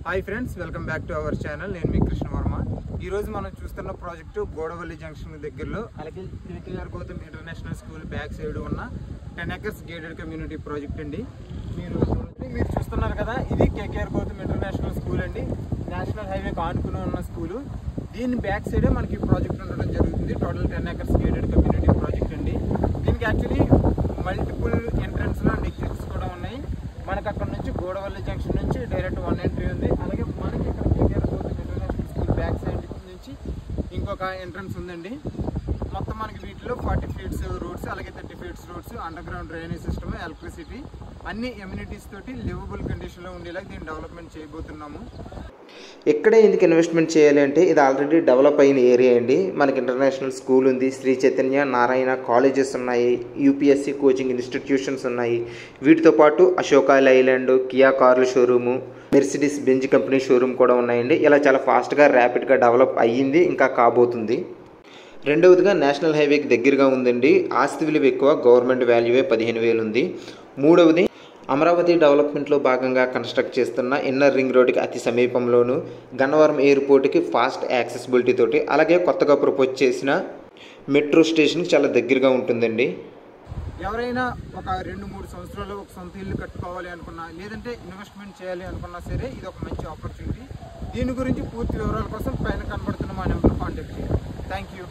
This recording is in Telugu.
Hi friends, welcome back to our channel. నేను మీ కృష్ణ వర్మ. ఈరోజు మనం చూస్తున్న ప్రాజెక్టు గోడవల్లి జంక్షన్ దగ్గరలో, అలాగే KKR Gautam international school back side ఉన్న 10 acres గేటెడ్ కమ్యూనిటీ ప్రాజెక్ట్ అండి. మీరు చూస్తున్నారు కదా, ఇది కేకేఆర్ గౌతమ్ ఇంటర్నేషనల్ స్కూల్ అండి. నేషనల్ హైవేకి ఆనుకుని ఉన్న స్కూలు. దీని బ్యాక్ సైడే మనకి ప్రాజెక్ట్ ఉండడం జరుగుతుంది. Total 10 acres gated community project అండి. దీనికి యాక్చువల్లీ మల్టిపుల్ ఎంట్రన్స్లో అండ్ ఎగ్జిట్స్ కూడా ఉన్నాయి. మనకు అక్కడ నుంచి గోడవల్లి జంక్షన్ నుంచి డైరెక్ట్ 1 ఎంట్రీ ఉంది. అలాగే మనకి ఇక్కడ KKR Gautam international school back side నుంచి ఇంకొక ఎంట్రన్స్ ఉందండి. మొత్తం మనకి వీటిలో 40 feet రోడ్స్, అలాగే 30 feet roads, under ground drainage system, electricity, అన్ని ఎమ్యూనిటీస్ తోటి లివబుల్ కండిషన్లో ఉండేలా దీన్ని డెవలప్మెంట్ చేయబోతున్నాము. ఎక్కడే ఎందుకు ఇన్వెస్ట్మెంట్ చేయాలి అంటే, ఇది ఆల్రెడీ డెవలప్ అయిన ఏరియా అండి. మనకి ఇంటర్నేషనల్ స్కూల్ ఉంది, శ్రీ చైతన్య నారాయణ కాలేజెస్ ఉన్నాయి, యూపీఎస్సీ కోచింగ్ ఇన్స్టిట్యూషన్స్ ఉన్నాయి. వీటితో పాటు అశోక లైలాండ్, కియా కార్ల showroom, Mercedes Benz company showroom కూడా ఉన్నాయండి. ఇలా చాలా ఫాస్ట్గా ర్యాపిడ్గా డెవలప్ అయ్యింది, ఇంకా కాబోతుంది. రెండవదిగా నేషనల్ హైవేకి దగ్గరగా ఉందండి. ఆస్తి విలువ ఎక్కువ, గవర్నమెంట్ వాల్యూవే 15,000 ఉంది. మూడవది, అమరావతి డెవలప్మెంట్లో భాగంగా కన్స్ట్రక్ట్ చేస్తున్న ఇన్నర్ రింగ్ రోడ్డుకి అతి సమీపంలోను, గన్నవరం ఎయిర్పోర్ట్కి ఫాస్ట్ యాక్సెసిబిలిటీ తోటి, అలాగే కొత్తగా ప్రపోజ్ చేసిన మెట్రో స్టేషన్కి చాలా దగ్గరగా ఉంటుందండి. ఎవరైనా ఒక 2-3 సంవత్సరాలు ఒక సొంత ఇల్లు కట్టుకోవాలి అనుకున్నా, లేదంటే ఇన్వెస్ట్మెంట్ చేయాలి అనుకున్నా సరే, ఇది ఒక మంచి ఆపర్చునిటీ. దీని గురించి పూర్తి వివరాల కోసం పైన కనబడుతున్న మా నెంబర్ కాంటాక్ట్ చేయండి. Thank you.